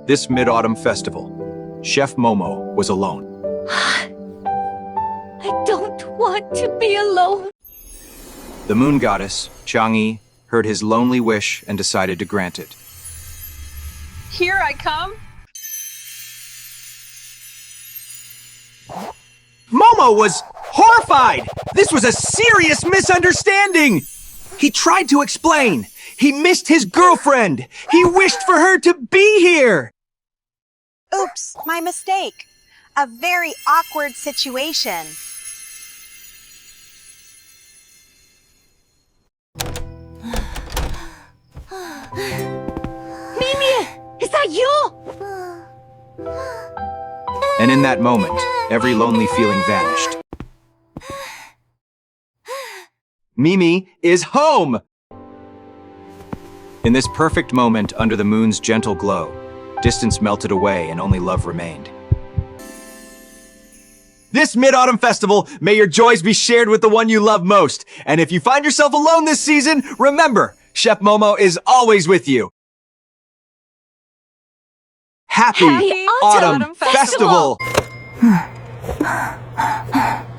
This mid-autumn festival, Chef Momo was alone. I don't want to be alone. The Moon Goddess Chang'e heard his lonely wish and decided to grant it. Here I come. Momo was horrified! This was a serious misunderstanding! He tried to explain. He missed his girlfriend. He wished for her to be here. Oops, my mistake. A very awkward situation. Mimi, is that you? And in that moment, every lonely feeling vanished. Mimi is home! In this perfect moment under the moon's gentle glow, distance melted away and only love remained. This Mid-Autumn Festival, may your joys be shared with the one you love most. And if you find yourself alone this season, remember, Chef Momo is always with you. Happy Autumn Festival! Festival!